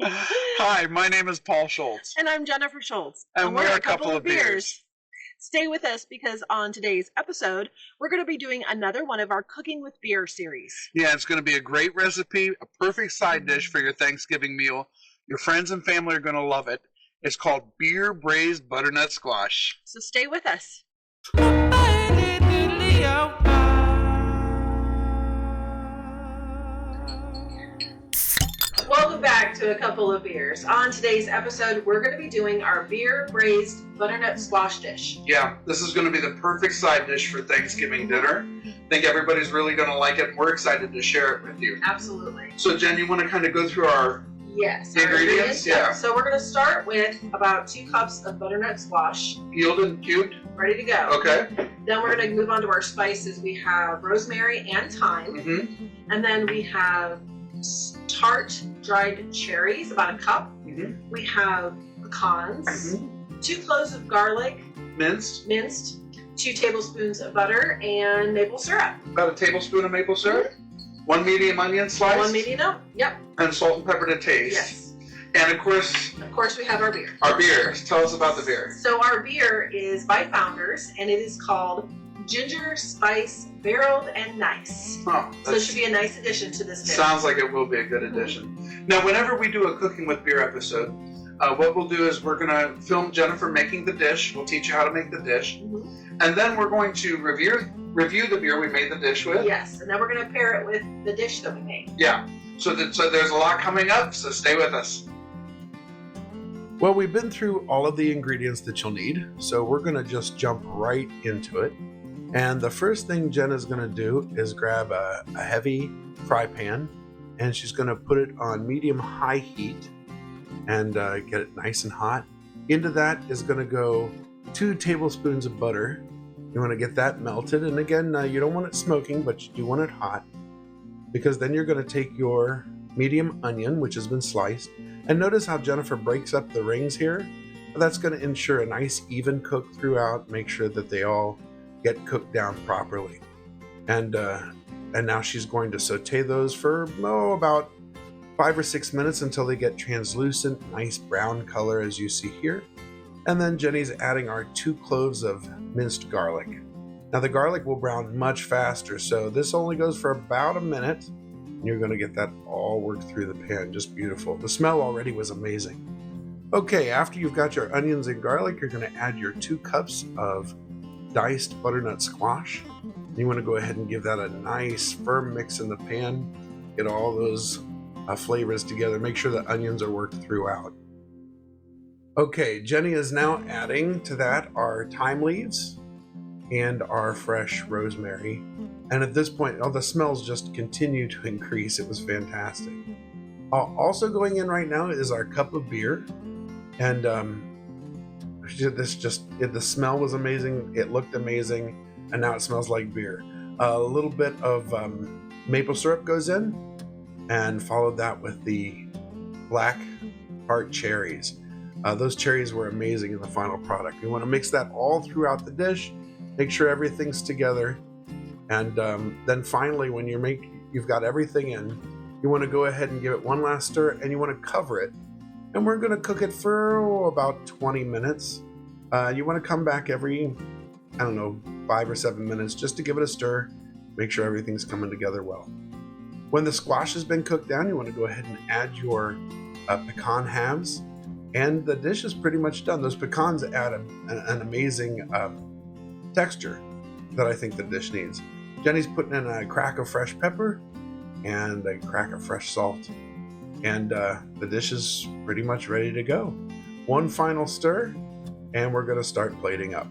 Hi, my name is Paul Schultz. And I'm Jennifer Schultz. And we're a couple of beers. Stay with us because on today's episode, we're going to be doing another one of our Cooking with Beer series. Yeah, it's going to be a great recipe, a perfect side dish for your Thanksgiving meal. Your friends and family are going to love it. It's called Beer Braised Butternut Squash. So stay with us. Welcome back to A Couple of Beers. On today's episode, we're going to be doing our beer braised butternut squash dish. Yeah, this is going to be the perfect side dish for Thanksgiving dinner. I think everybody's really going to like it. We're excited to share it with you. Absolutely. So Jen, you want to kind of go through our ingredients? Yeah. So we're going to start with about 2 cups of butternut squash. Peeled and cubed? Ready to go. Okay. Then we're going to move on to our spices. We have rosemary and thyme. Mm-hmm. And then we have tart dried cherries, about a cup. Mm-hmm. We have pecans, 2 cloves of garlic, minced, 2 tablespoons of butter, and maple syrup. About a tablespoon of maple syrup. 1 medium onion slice. 1 medium, yep. And salt and pepper to taste. Yes. And of course, we have our beer. Our beer. Tell us about the beer. So our beer is by Founders, and it is called Ginger Spice Barreled and Nice. Oh, so it should be a nice addition to this dish. Sounds like it will be a good addition. Now, whenever we do a Cooking with Beer episode, what we'll do is we're going to film Jennifer making the dish. We'll teach you how to make the dish. Mm-hmm. And then we're going to review the beer we made the dish with. Yes, and then we're going to pair it with the dish that we made. Yeah. So there's a lot coming up, so stay with us. Well, we've been through all of the ingredients that you'll need, so we're going to just jump right into it. And the first thing Jen is going to do is grab a heavy fry pan, and she's going to put it on medium-high heat and get it nice and hot. Into that is going to go 2 tablespoons of butter. You want to get that melted, and again, you don't want it smoking, but you do want it hot, because then you're going to take your medium onion, which has been sliced, and notice how Jennifer breaks up the rings here. That's going to ensure a nice even cook throughout, make sure that they all get cooked down properly. And now she's going to saute those for about 5 or 6 minutes until they get translucent, nice brown color as you see here. And then Jenny's adding our 2 cloves of minced garlic. Now the garlic will brown much faster, so this only goes for about a minute. And you're going to get that all worked through the pan, just beautiful. The smell already was amazing. Okay, after you've got your onions and garlic, you're going to add your 2 cups of diced butternut squash. You want to go ahead and give that a nice firm mix in the pan. Get all those flavors together. Make sure the onions are worked throughout. Okay, Jenny is now adding to that our thyme leaves and our fresh rosemary. And at this point, the smells just continue to increase. It was fantastic. Also going in right now is our cup of beer. And the smell was amazing, it looked amazing, and now it smells like beer. A little bit of maple syrup goes in, and followed that with the black heart cherries. Those cherries were amazing in the final product. You want to mix that all throughout the dish, make sure everything's together, and then finally when you've got everything in, you want to go ahead and give it one last stir, and you want to cover it. And we're going to cook it for about 20 minutes. You want to come back every, 5 or 7 minutes just to give it a stir, make sure everything's coming together well. When the squash has been cooked down, you want to go ahead and add your pecan halves, and the dish is pretty much done. Those pecans add an amazing texture that I think the dish needs. Jenny's putting in a crack of fresh pepper and a crack of fresh salt. And the dish is pretty much ready to go. One final stir, and we're going to start plating up.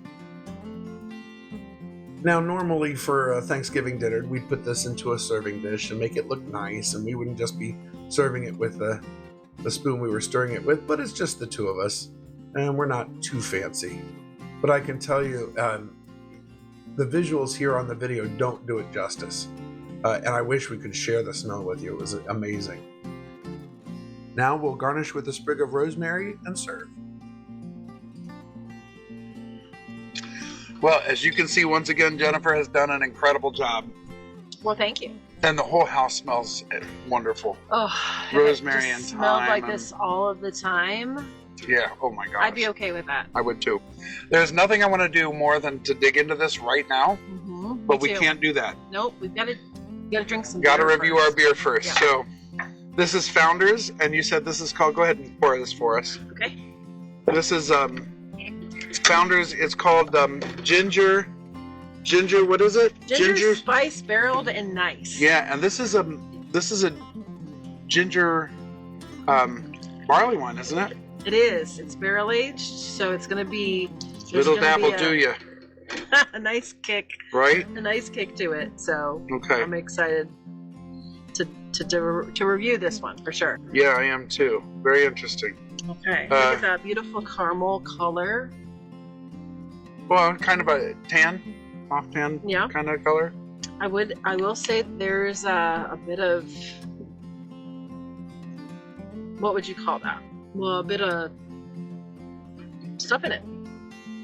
Now, normally for a Thanksgiving dinner, we'd put this into a serving dish and make it look nice, and we wouldn't just be serving it with the spoon we were stirring it with, but it's just the 2 of us, and we're not too fancy. But I can tell you, the visuals here on the video don't do it justice, and I wish we could share the smell with you. It was amazing. Now we'll garnish with a sprig of rosemary and serve. Well, as you can see, once again, Jennifer has done an incredible job. Well, thank you. And the whole house smells wonderful. Oh, rosemary if it and just smelled thyme like and- this all of the time. Yeah, oh my gosh. I'd be okay with that. I would too. There's nothing I want to do more than to dig into this right now, but we can't do that. Nope, we've got to drink some. Got to beer review first. our beer first. Yeah. So this is Founders, and you said this is called. Go ahead and pour this for us. Okay. This is Founders. It's called Ginger. What is it? Ginger spice barreled and nice. Yeah, and this is a ginger barley wine, isn't it? It is. It's barrel aged, so it's going to be. Little dab will do you, A nice kick. right? A nice kick to it. So Okay. I'm excited to review this one for sure. Yeah, I am too. Very interesting. Okay. Look at that beautiful caramel color. Well, kind of a off tan Yeah. kind of color. I will say there's a bit of, what would you call that? Well, a bit of stuff in it.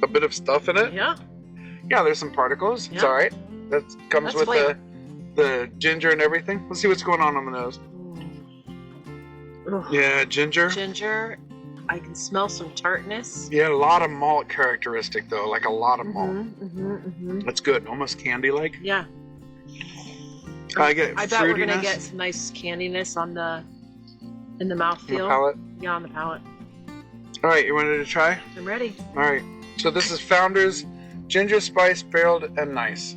A bit of stuff in it. Yeah. Yeah, there's some particles. It's Yeah. all right. That comes That's with flavor. the ginger and everything. Let's see what's going on the nose. Ugh. Yeah, ginger. Ginger. I can smell some tartness. Yeah, a lot of malt characteristic though, like a lot of malt. That's good, almost candy-like. Yeah. I get I bet we're gonna fruitiness get some nice candiness in the in the mouthfeel. palate. Yeah, on the palate. All right, you wanted to try? I'm ready. All right. So this is Founders Ginger Spice Barreled and Nice.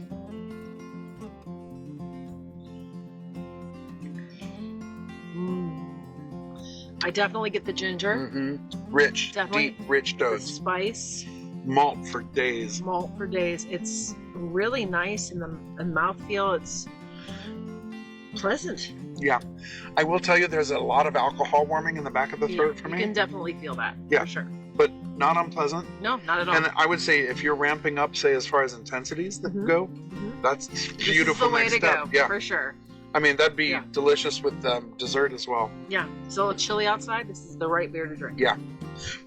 I definitely get the ginger, Rich, Definitely. deep, rich the dose. spice, Malt for days. malt for days. It's really nice in the mouthfeel. It's pleasant. Yeah. I will tell you there's a lot of alcohol warming in the back of the throat for you me, can definitely feel that. Yeah. For sure. but not unpleasant. No, not at all. And I would say if you're ramping up, say, as far as intensities that go, that's beautiful This is the way next to step. go, Yeah. for sure. I mean, that'd be Yeah. delicious with dessert as well. Yeah, it's a little chilly outside. This is the right beer to drink. Yeah.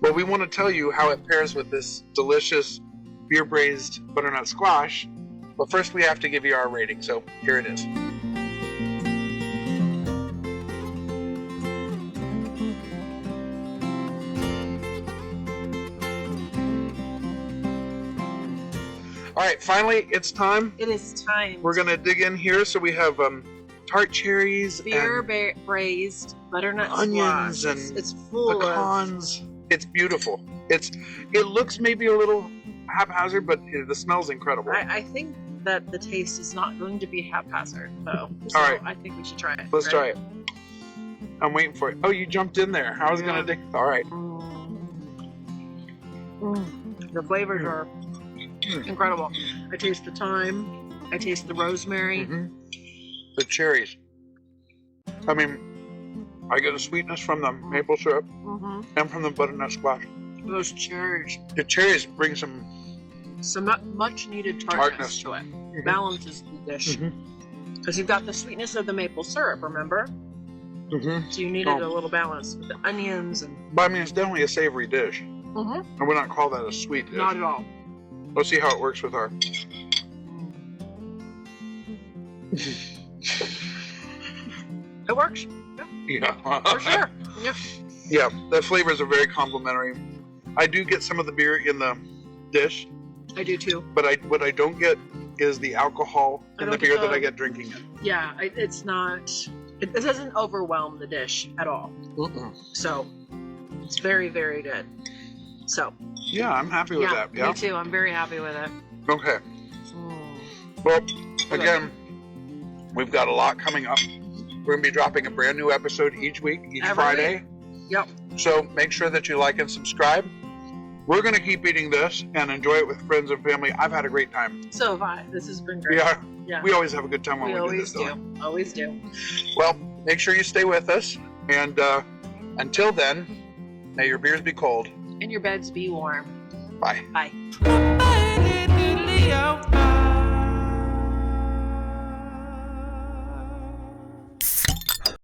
Well, we want to tell you how it pairs with this delicious beer braised butternut squash. But first, we have to give you our rating. So here it is. All right, finally, it's time. It is time. We're gonna dig in here. So we have tart cherries beer and braised butternut onions squash. and It's full of. pecans. It's beautiful. It looks maybe a little haphazard, but the smell's incredible. I think that the taste is not going to be haphazard, though. So All right. I think we should try it. Let's try it. I'm waiting for it. Oh, you jumped in there. I was Yeah. gonna dig. All right. The flavors are incredible. I taste the thyme. I taste the rosemary. The cherries. I mean, I get a sweetness from the maple syrup and from the butternut squash. Those cherries. The cherries bring some. Some much needed tartness to it. Balances the dish. Because you've got the sweetness of the maple syrup, remember? So you needed a little balance with the onions and. But I mean, it's definitely a savory dish. I would not call that a sweet dish. Not at all. Let's see how it works with our. It works. Yeah. For sure. Yeah. Yeah, the flavors are very complimentary. I do get some of the beer in the dish, I do too. but what I don't get is the alcohol I in the don't get beer that the- I get drinking it. Yeah, it's not. It doesn't overwhelm the dish at all. So it's very, very good. So Yeah, I'm happy with that. Yeah. me too. I'm very happy with it. Okay. Well, again, we've got a lot coming up. We're going to be dropping a brand new episode each week, each Every Friday. Yep. So make sure that you like and subscribe. We're going to keep eating this and enjoy it with friends and family. I've had a great time. So have I. This has been great. Yeah. Yeah. We always have a good time when We we do always this. do. Don't Always do. we? Well, make sure you stay with us. And until then, may your beers be cold. And your beds be warm. Bye. Bye.